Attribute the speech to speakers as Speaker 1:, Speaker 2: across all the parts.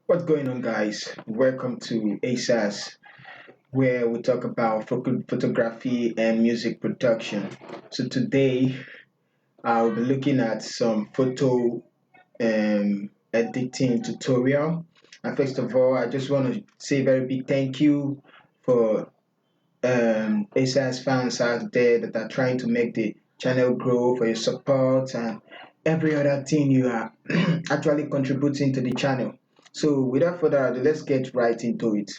Speaker 1: What's going on, guys? Welcome to ASAS, where we talk about photography and music production. So, today I'll be looking at some photo editing tutorial. And first of all, I just want to say a very big thank you for ASAS fans out there that are trying to make the channel grow, for your support and every other thing you are actually contributing to the channel. So without further ado, let's get right into it.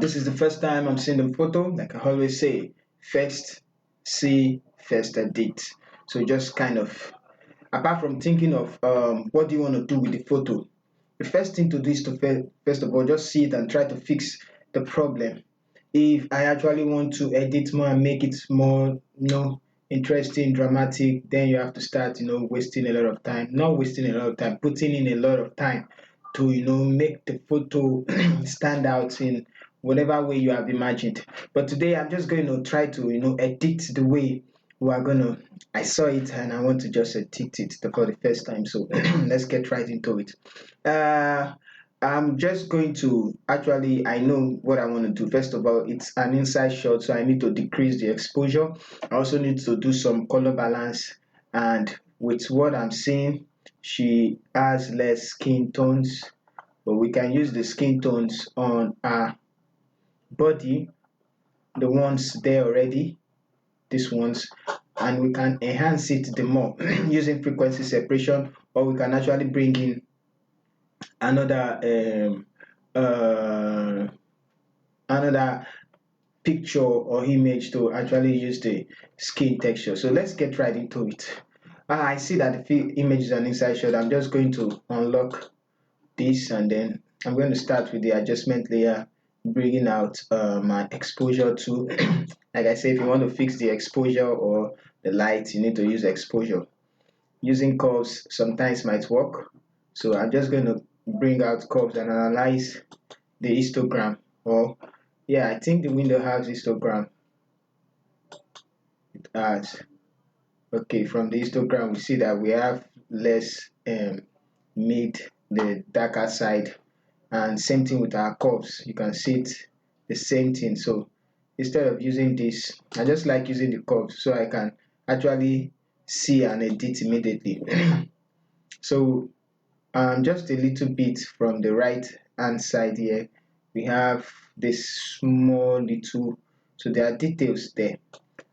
Speaker 1: This is the first time I'm seeing the photo. Like I always say, first see, first edit. So just kind of, apart from thinking of what do you want to do with the photo, the first thing to do is to first of all just see it and try to fix the problem. If I actually want to edit more and make it more, interesting, dramatic, then you have to start, wasting a lot of time. Not wasting a lot of time, putting in a lot of time to, make the photo stand out in whatever way you have imagined. But today I'm just going to try to, edit the way we are gonna. I saw it and I want to just edit it for the first time. So let's get right into it. Uh, I'm just going to actually, I know what I want to do. First of all, it's an inside shot, so I need to decrease the exposure. I also need to do some color balance, and with what I'm seeing, she has less skin tones, but we can use the skin tones on our body, the ones there already, these ones, and we can enhance it the more using frequency separation, or we can actually bring in another another picture or image to actually use the skin texture. So let's get right into it. I see that the image is an inside shot. I'm just going to unlock this, and then I'm going to start with the adjustment layer, bringing out my exposure to like I say, if you want to fix the exposure or the light, you need to use exposure. Using curves sometimes might work, so I'm just going to bring out curves and analyze the histogram. Or yeah, I think the window has histogram. It has. Okay, from the histogram we see that we have less mid, the darker side, and same thing with our curves. You can see it, the same thing. So instead of using this, I just like using the curves so I can actually see and edit immediately. So just a little bit from the right hand side here, we have this small little, so there are details there.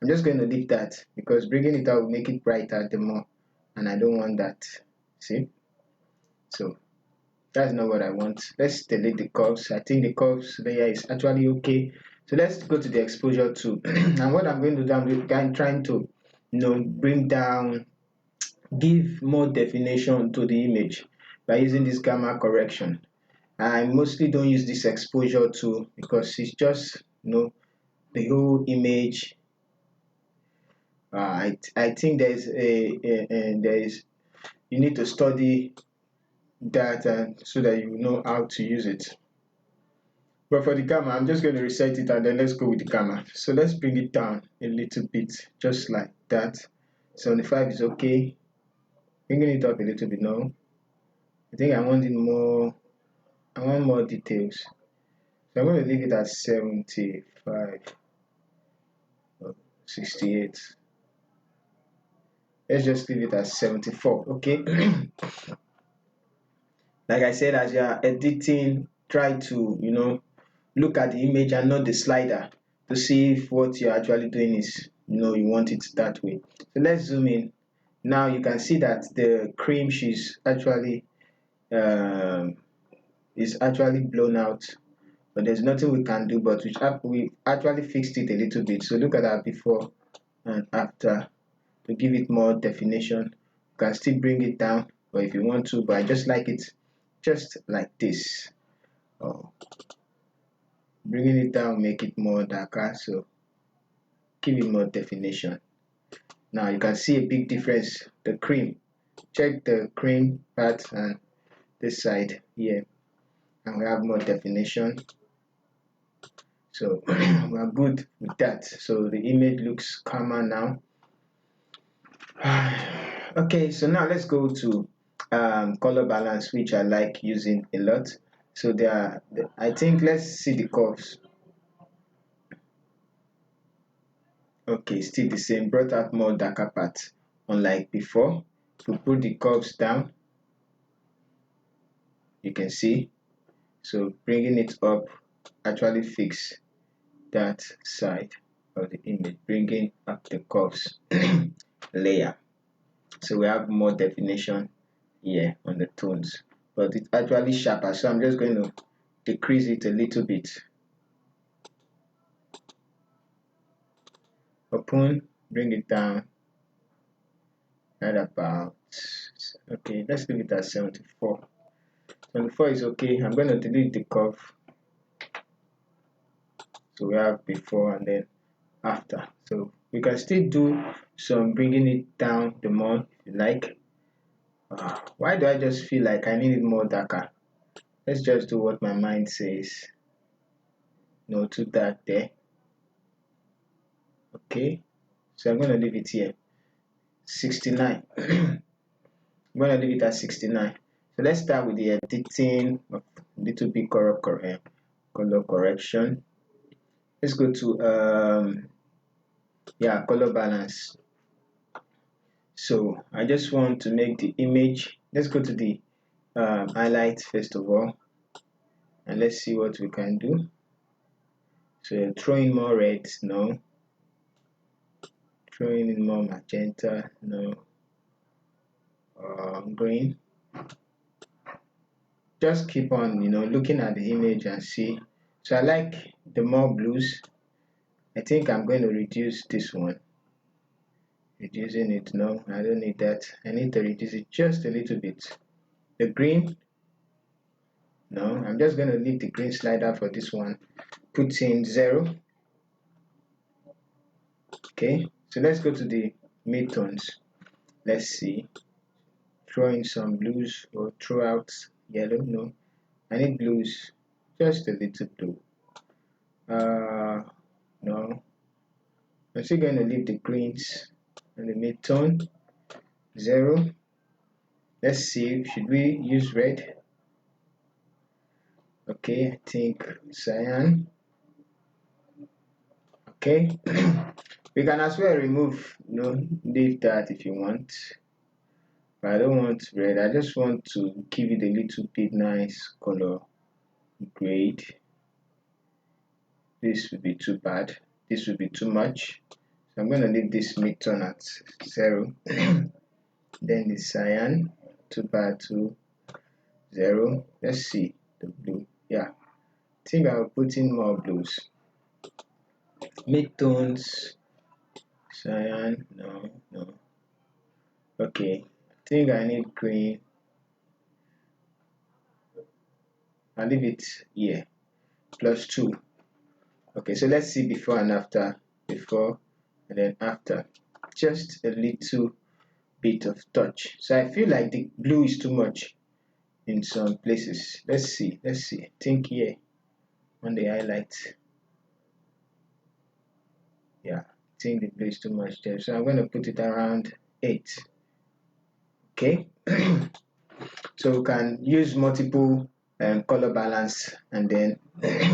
Speaker 1: I'm just going to leave that because bringing it out will make it brighter the more, and I don't want that. See, so that's not what I want. Let's delete the curves. I think the curves layer is actually okay. So let's go to the exposure too. And what I'm going to do, I'm trying to, bring down, give more definition to the image by using this gamma correction. I mostly don't use this exposure tool because it's just, the whole image. I think there is, you need to study that so that you know how to use it. But for the camera, I'm just going to reset it and then let's go with the camera. So let's bring it down a little bit, just like that. 75 is okay. Bringing it up a little bit now. I think I want it more. I want more details. So I'm going to leave it at 75 or 68. Let's just leave it at 74. Okay. Like I said, as you are editing, try to, look at the image and not the slider to see if what you're actually doing is, you want it that way. So let's zoom in. Now you can see that the cream um, is actually blown out, but there's nothing we can do, but we actually fixed it a little bit. So look at that before and after to give it more definition. You can still bring it down, but if you want to, but I just like it just like this. Oh, bringing it down make it more darker, so give it more definition. Now you can see a big difference. The cream, check the cream part and this side here, and we have more definition. So we are good with that. So the image looks calmer now. Okay, so now let's go to color balance which I like using a lot. So there are, I think, let's see the curves. Okay, still the same, brought out more darker parts unlike before. If we put the curves down, you can see, so bringing it up actually fix that side of the image, bringing up the curves layer, so we have more definition here on the tones, but it's actually sharper, so I'm just going to decrease it a little bit. Open, bring it down at about, okay, let's leave it at 74. 74 is okay. I'm going to delete the curve, so we have before and then after. So you can still do some bringing it down the more if you like. Why do I just feel like I need it more darker? Let's just do what my mind says. No, too dark there. Okay, so I'm going to leave it here, 69. I'm going to leave it at 69. So let's start with the editing of little bit color correction. Let's go to color balance. So I just want to make the image, let's go to the highlight first of all, and let's see what we can do. So throwing more reds, no. Throwing in more magenta, no. Green. Just keep on, looking at the image and see. So I like the more blues. I think I'm going to reduce this one. Reducing it, no, I don't need that. I need to reduce it just a little bit. The green, no, I'm just going to leave the green slider for this one. Put in 0. Okay, so let's go to the midtones. Let's see. Throw in some blues or throw out yellow. No, I need blues, just a little blue. No, I'm still going to leave the greens in the midtone. 0. Let's see, should we use red? Okay, I think cyan. Okay, we can as well remove, leave that if you want, but I don't want red. I just want to give it a little bit nice color grade. This would be too bad, this would be too much, so I'm going to leave this midtone at 0. Then the cyan, too bad, to 0. Let's see the blue. Yeah, I think I'll put in more blues. Midtones, cyan, no. Okay, I think I need green. I'll leave it here, +2. Okay, so let's see before and after. Before and then after. Just a little bit of touch. So I feel like the blue is too much in some places. Let's see. I think here on the highlight. Yeah, I think the blue is too much there. So I'm going to put it around 8. Okay. So we can use multiple color balance, and then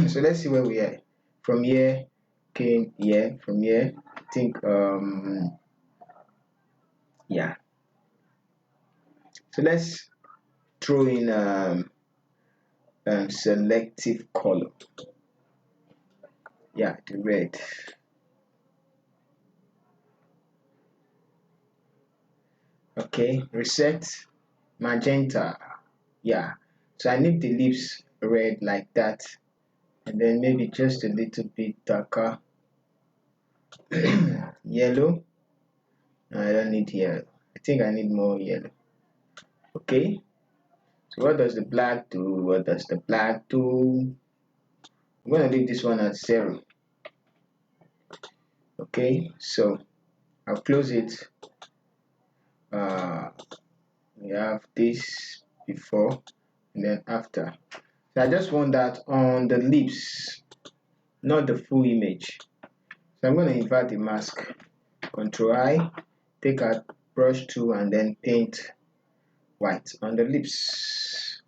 Speaker 1: so let's see where we are. From here came here, from here I think yeah, so let's throw in selective color. Yeah, the red. Okay, reset magenta. Yeah, so I need the lips red like that, and then maybe just a little bit darker. Yellow. No, I don't need yellow. I think I need more yellow. Okay, so what does the black do? What does the black do? I'm going to leave this one at 0. Okay, so I'll close it. We have this before and then after. So I just want that on the lips, not the full image. So I'm going to invert the mask. Control I, take out brush tool and then paint white on the lips,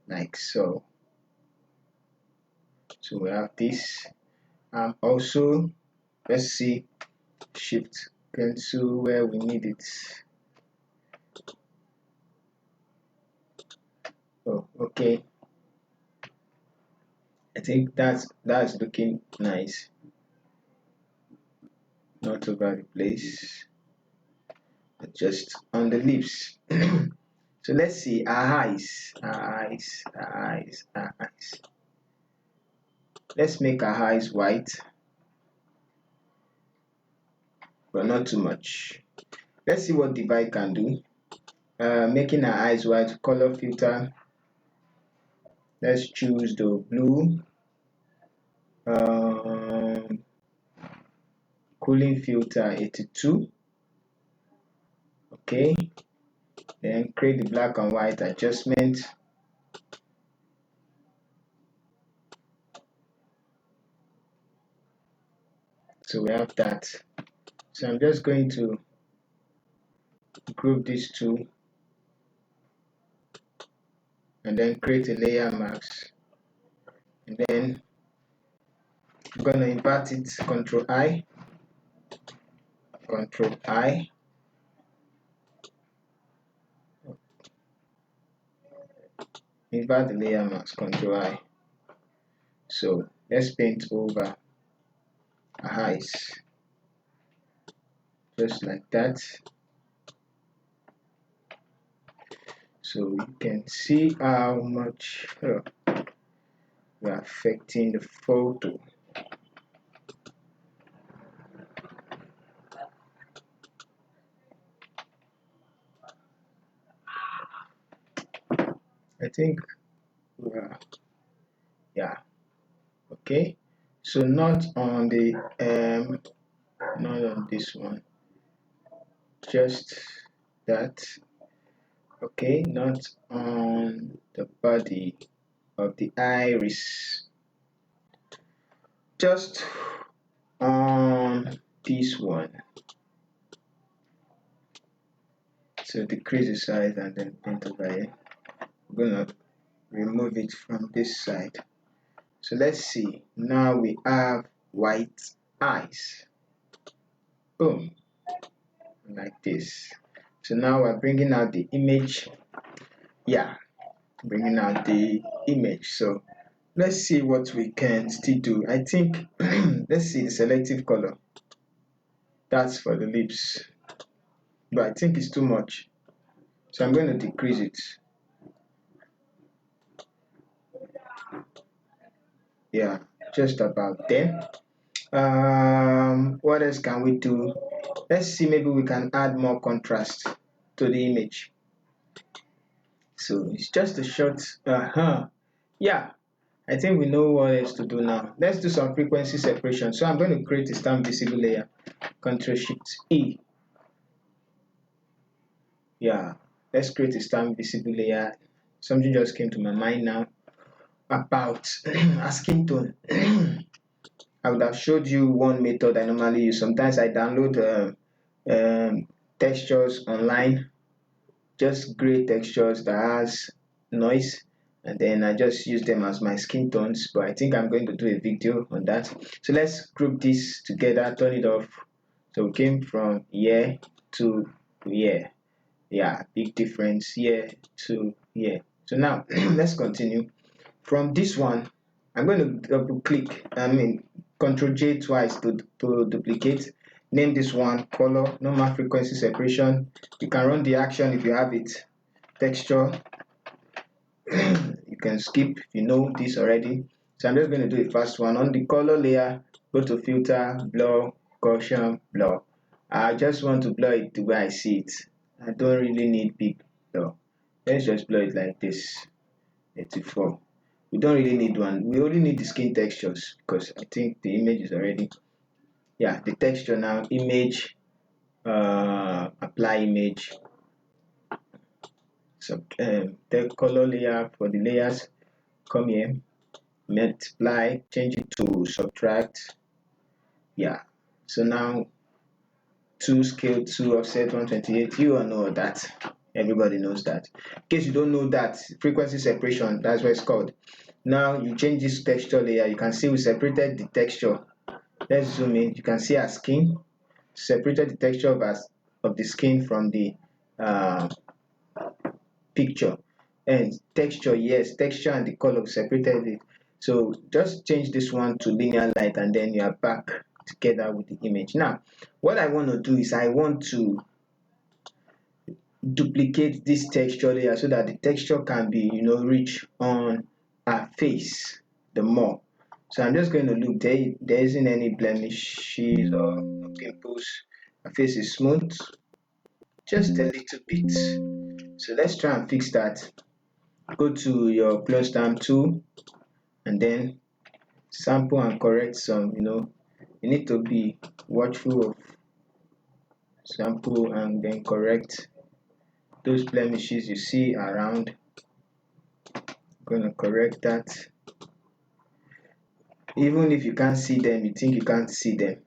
Speaker 1: like so. So we have this. Also, let's see, shift pencil where we need it. Oh, okay. I think that's looking nice. Not over the place, but just on the lips. So let's see, our eyes. Let's make our eyes white, but not too much. Let's see what divide can do. Making our eyes white, color filter. Let's choose the blue. Cooling filter 82. Okay. Then create the black and white adjustment. So we have that. So I'm just going to group these two and then create a layer mask, and then I'm going to invert it, Control I, invert the layer mask, Control I. So let's paint over our eyes, just like that. So you can see how much we are affecting the photo. I think yeah, okay. So not on the not on this one, just that. Okay, not on the body of the iris, just on this one. So decrease the size and then paint over here. I'm gonna remove it from this side. So let's see, now we have white eyes. Boom, like this. So now we're bringing out the image. Yeah, bringing out the image. So let's see what we can still do. I think let's see the selective color. That's for the lips, but I think it's too much. So I'm going to decrease it. Yeah, just about there. What else can we do? Let's see, maybe we can add more contrast to the image. So it's just a short, yeah, I think we know what else to do now. Let's do some frequency separation. So I'm going to create a stamp visible layer, Control Shift E. Yeah, let's create a stamp visible layer. Something just came to my mind now about a skin tone. I would have showed you one method I normally use. Sometimes I download textures online, just gray textures that has noise, and then I just use them as my skin tones. But I think I'm going to do a video on that. So let's group this together, turn it off. So we came from here to here. Yeah, big difference here to here. So now let's continue. From this one, I'm going to double click, Control J twice to duplicate. Name this one color, normal frequency separation. You can run the action if you have it. Texture, you can skip if you know this already. So I'm just going to do a fast one. On the color layer, go to filter, blur, Gaussian, blur. I just want to blur it the way I see it. I don't really need big blur. Let's just blur it like this. 84. We don't really need one. We only need the skin textures because I think the image is already, yeah, the texture now, image, apply image, the color layer for the layers, come here, multiply, change it to subtract. Yeah, so now 2 scale 2 offset 128, you all know that. Everybody knows that. In case you don't know that, frequency separation, that's what it's called. Now you change this texture layer. You can see we separated the texture. Let's zoom in. You can see our skin. Separated the texture of the skin from the uh, picture. And texture, yes, texture and the color separated it. So just change this one to linear light, and then you are back together with the image. Now what I want to do is I want to duplicate this texture layer so that the texture can be, reach on our face the more. So I'm just going to look. There isn't any blemishes or pimples. Our face is smooth, just a little bit. So let's try and fix that. Go to your plus stamp tool and then sample and correct some. You need to be watchful of sample and then correct those blemishes you see around. I'm gonna correct that. Even if you can't see them, you think you can't see them,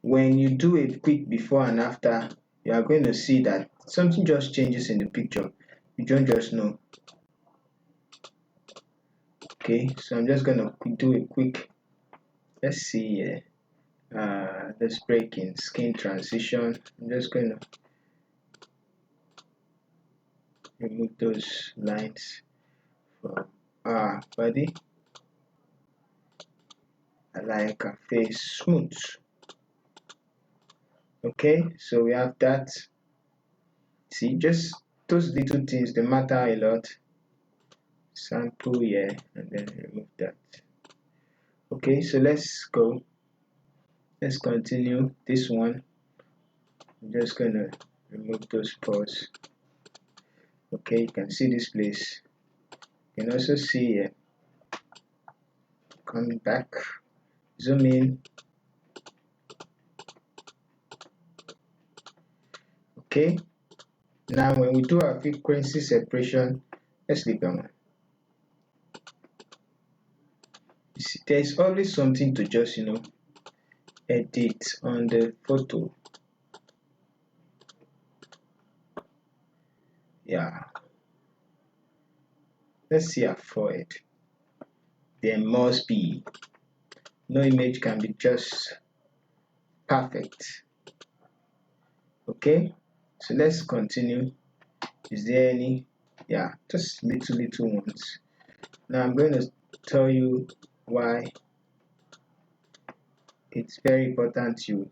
Speaker 1: when you do a quick before and after, you are going to see that something just changes in the picture. You don't just know. Okay, so I'm just gonna do a quick, let's see here. Let's break in skin transition. I'm just going to remove those lines from our body. I like our face smooth. Okay, so we have that. See, just those little things, they matter a lot. Sample here and then remove that. Okay, so let's go. Let's continue this one. I'm just gonna remove those pores. Okay, you can see this place. You can also see here. Coming back, zoom in. Okay, now when we do our frequency separation, let's leave that one. You see, there's always something to just edit on the photo. Yeah, let's see our forehead. There must be no image can be just perfect. Okay, so let's continue. Is there any? Yeah, just little ones. Now I'm going to tell you why it's very important you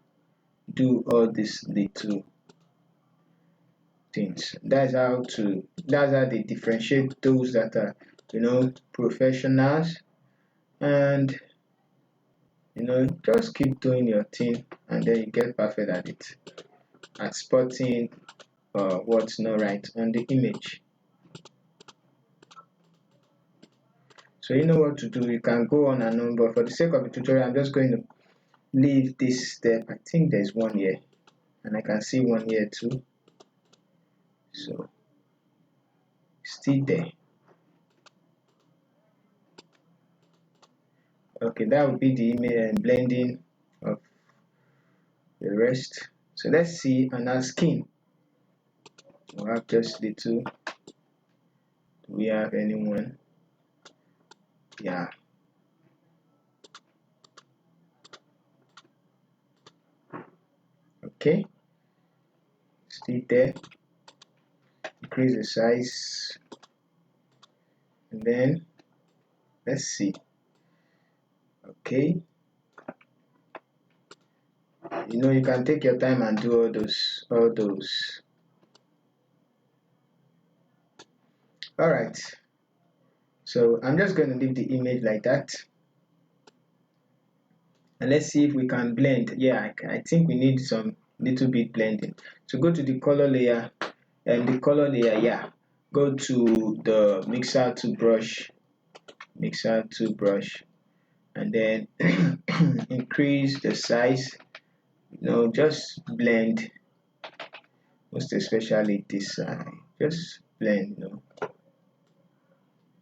Speaker 1: do all these little things. That's how they differentiate those that are professionals, and just keep doing your thing and then you get perfect at it, at spotting what's not right on the image. So you know what to do. You can go on and on, but for the sake of the tutorial, I'm just going to leave this step. I think there's one here, and I can see one here too. So still there. Okay, that would be the image and blending of the rest. So let's see on our skin. We'll have just little. Do we have anyone? Yeah. Okay. Still there. Increase the size. And then let's see. Okay. You can take your time and do all those. All right. So I'm just going to leave the image like that. And let's see if we can blend. Yeah, I think we need some little bit blending. So go to the color layer, and the color layer, yeah. Go to the mixer to brush, and then increase the size. Just blend, most especially this side. Just blend,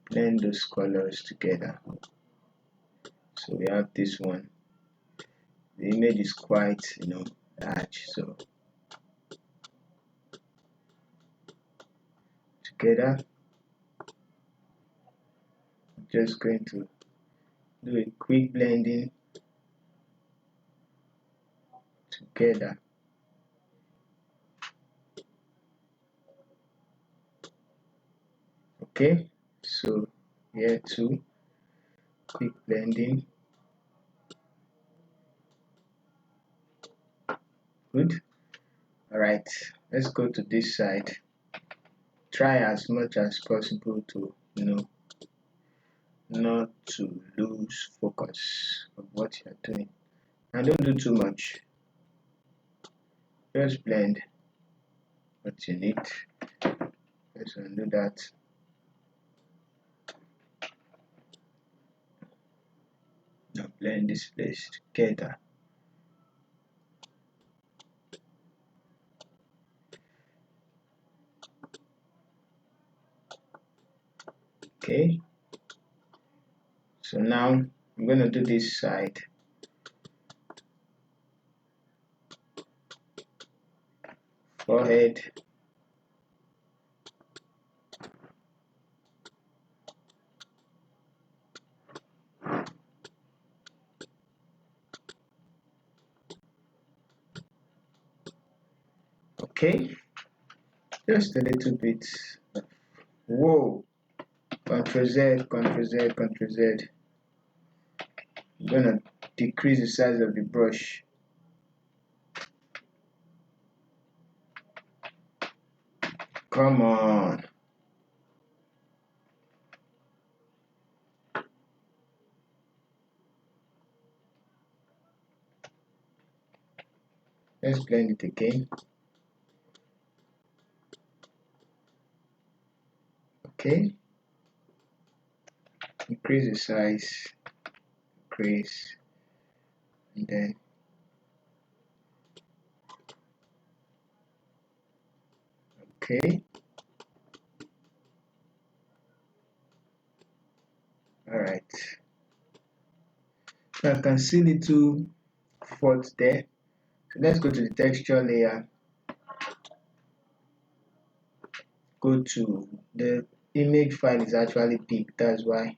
Speaker 1: blend those colors together. So we have this one. The image is quite, large, so together. Just going to do a quick blending together. Okay, so here too, quick blending. Good. All right, let's go to this side. Try as much as possible to not to lose focus of what you're doing, and don't do too much. Just blend what you need. Let's undo that. Now blend this place together. Okay, so now I'm going to do this side. Forehead. Okay, just a little bit. Whoa, Ctrl Z, Ctrl Z, Ctrl Z. I'm gonna decrease the size of the brush. Come on. Let's blend it again. Okay. Increase the size. Increase. And then okay. Alright. So I can see little fault there. So let's go to the texture layer. Go to the image file is actually big, that's why.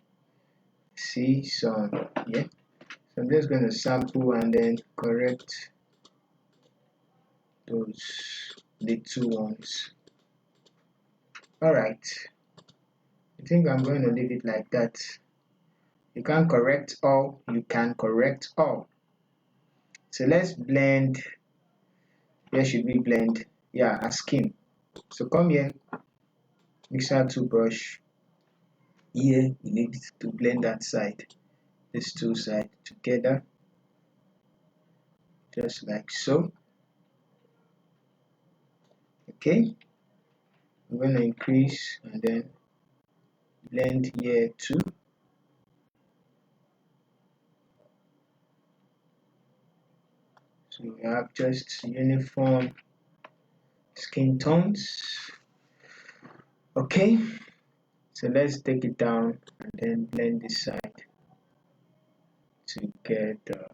Speaker 1: See some, yeah. So I'm just going to sample and then correct those little ones. Alright, I think I'm going to leave it like that. You can't correct all, you can correct all. So let's blend. Where should we blend? Yeah, a skin. So come here, mixer tool brush. Here we need to blend that side, these two sides together, just like so. Okay, I'm going to increase and then blend here too. So we have just uniform skin tones. Okay, so let's take it down and then blend this side together.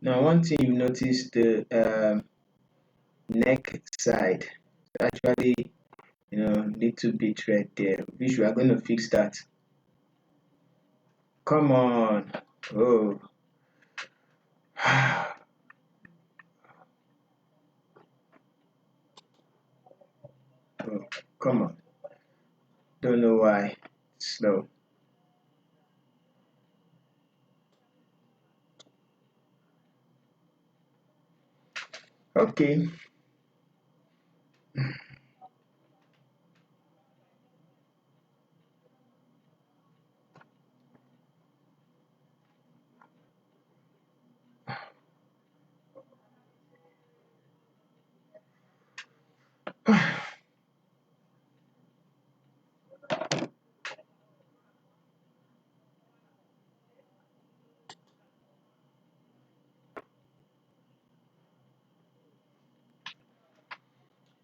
Speaker 1: Now one thing you notice, the neck side actually little bit red there, which we are going to fix that. Come on. Oh. Oh, come on. Don't know why. Slow. Okay.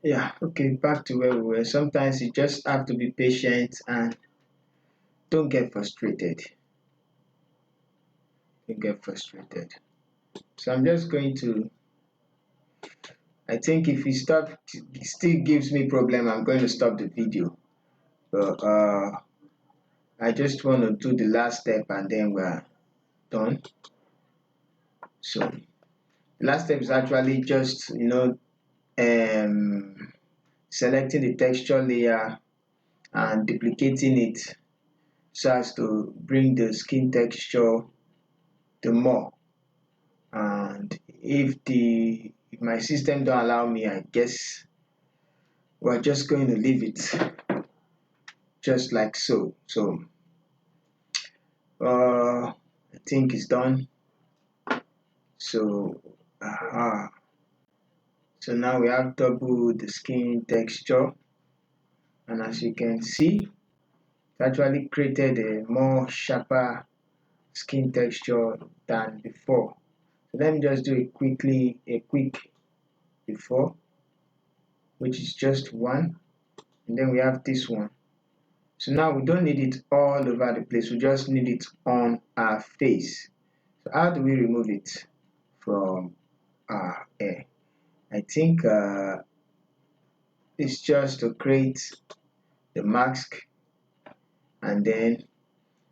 Speaker 1: Yeah, okay, back to where we were. Sometimes you just have to be patient and don't get frustrated. Don't get frustrated. So I'm just going to, I think if it still gives me problem, I'm going to stop the video. But I just want to do the last step and then we're done. So the last step is actually just, selecting the texture layer and duplicating it so as to bring the skin texture to more. And if my system don't allow me, I guess we're just going to leave it just like so. So I think it's done. So so now we have double the skin texture, and as you can see, it actually created a more sharper skin texture than before. So let me just do a quick before, which is just one, and then we have this one. So now we don't need it all over the place, we just need it on our face. So how do we remove it from our hair? I think it's just to create the mask and then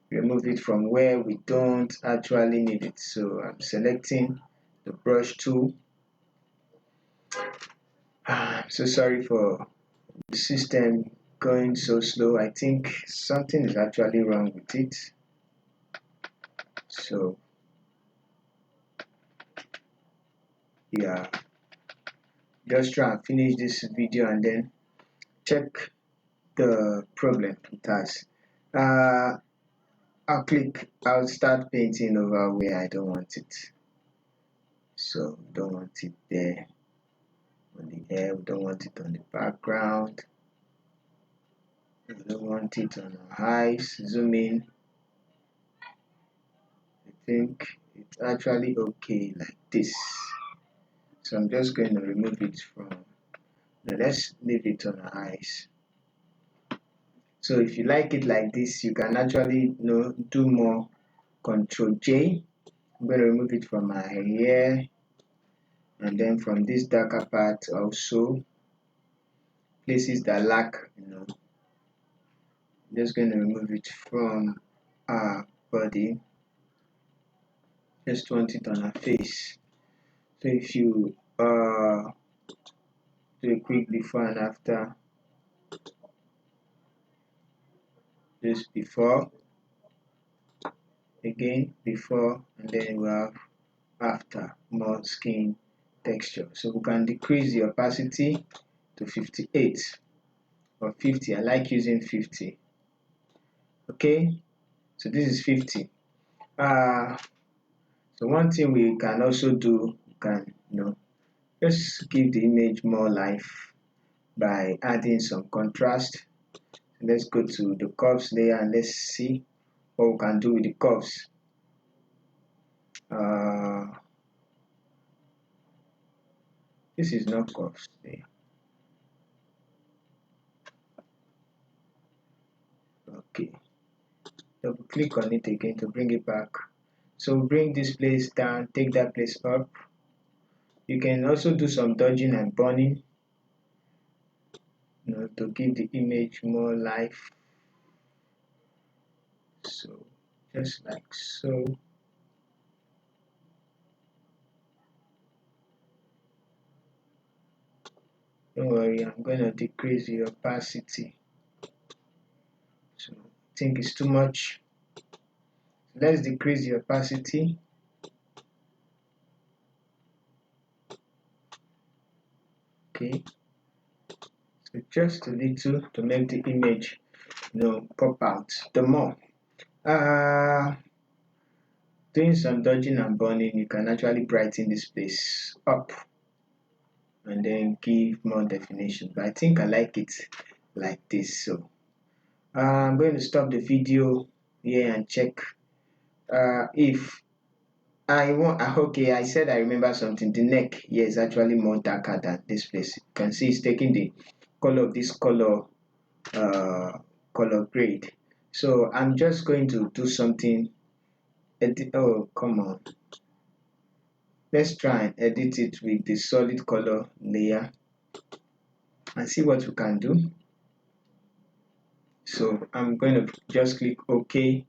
Speaker 1: remove it from where we don't actually need it. So I'm selecting the brush tool. I'm so sorry for the system going so slow. I think something is actually wrong with it. So yeah, just try and finish this video and then check the problem it has. I'll start painting over where I don't want it. So we don't want it there on the hair, we don't want it on the background, we don't want it on our eyes. Zoom in. I think it's actually okay like this. So I'm just going to remove it from, now let's leave it on our eyes. So if you like it like this, you can actually do more. Control J. I'm going to remove it from my hair, and then from this darker part also, places that lack, I'm just going to remove it from our body. Just want it on our face. So if you do a quick before and after, just before, again before, and then we have after, more skin texture. So we can decrease the opacity to 58 or 50. I like using 50. Okay, so this is 50. So one thing we can also do, we can just give the image more life by adding some contrast. Let's go to the curves layer and let's see what we can do with the curves. This is not curves layer. Okay, double click on it again to bring it back. So bring this place down, take that place up. You can also do some dodging and burning, to give the image more life. So just like so. Don't worry, I'm going to decrease the opacity. So I think it's too much. Let's decrease the opacity. Okay, so just a little to make the image pop out the more. Doing some dodging and burning, you can actually brighten this place up and then give more definition, but I think I like it like this. So I'm going to stop the video here and check if I want. Okay, I said I remember something. The neck here is actually more darker than this place. You can see it's taking the color of this color grade. So I'm just going to do something. Oh, come on. Let's try and edit it with the solid color layer and see what we can do. So I'm going to just click OK,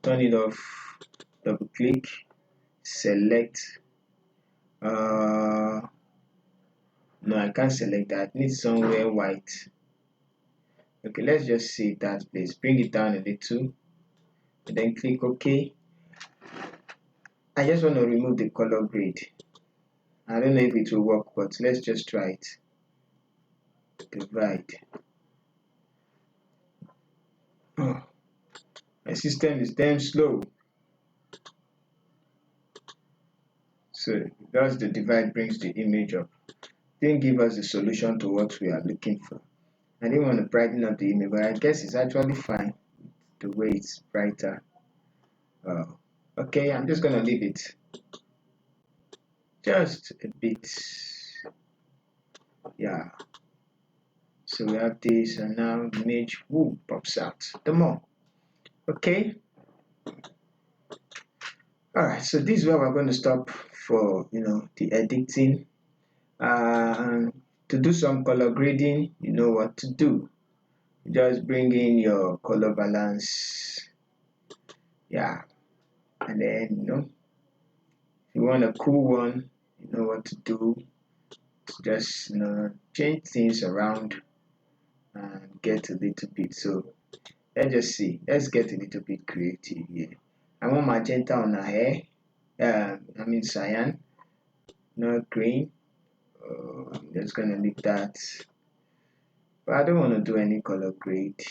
Speaker 1: turn it off, double click, select. No, I can't select that. It needs somewhere white. Okay, let's just see that place. Bring it down a little, and then click OK. I just want to remove the color grade. I don't know if it will work, but let's just try it. Divide. Oh, my system is damn slow. So that's the divide brings the image up. Didn't give us the solution to what we are looking for. I didn't want to brighten up the image, but I guess it's actually fine the way it's brighter. Okay, I'm just gonna leave it just a bit. Yeah. So we have this, and now image pops out the more. Okay. All right. So this is where we're going to stop for the editing. To do some color grading, you know what to do. Just bring in your color balance. Yeah. And then if you want a cool one, you know what to do. Just change things around and get a little bit. So let's just see. Let's get a little bit creative here. I want magenta on her hair. I mean cyan, not green. I'm just gonna leave that. But I don't want to do any color grade.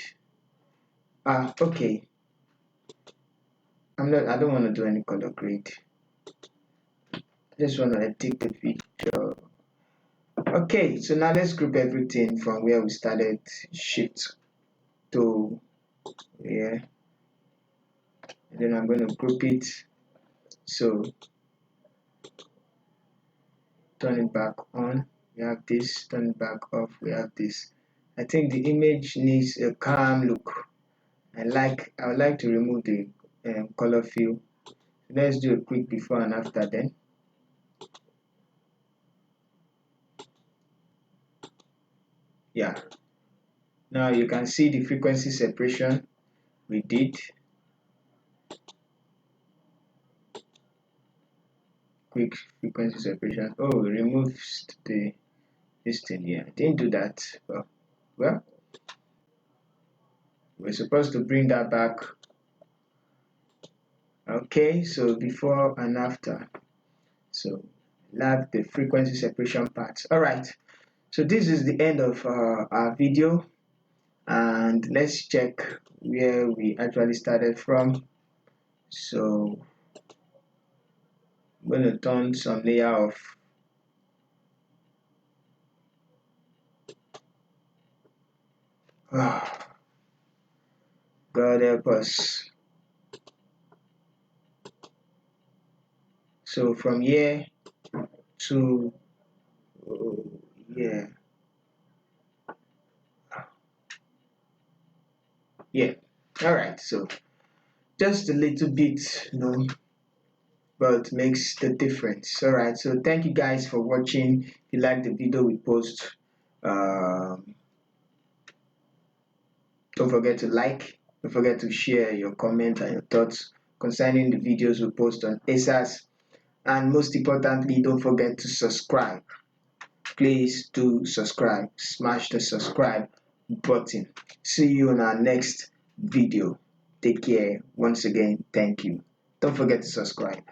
Speaker 1: Okay. I don't want to do any color grade. I just want to take the picture. Okay, so now let's group everything from where we started. Shift to here. And then I'm going to group it. So turn it back on. We have this. Turn it back off. We have this. I think the image needs a calm look. I would like to remove the color fill. Let's do a quick before and after then. Yeah. Now you can see the frequency separation we did. Quick frequency separation. Oh, we removed this thing here. I didn't do that. Well, we're supposed to bring that back. Okay, so before and after. So love the frequency separation part. All right. So this is the end of our video, and let's check where we actually started from. So I'm going to turn some layer off. God help us. So from here to yeah. All right. So just a little bit, but makes the difference. All right. So thank you guys for watching. If you like the video we post, don't forget to like. Don't forget to share your comment and your thoughts concerning the videos we post on ASAS. And most importantly, don't forget to subscribe. Please do subscribe. Smash the subscribe button. See you in our next video. Take care. Once again, thank you. Don't forget to subscribe.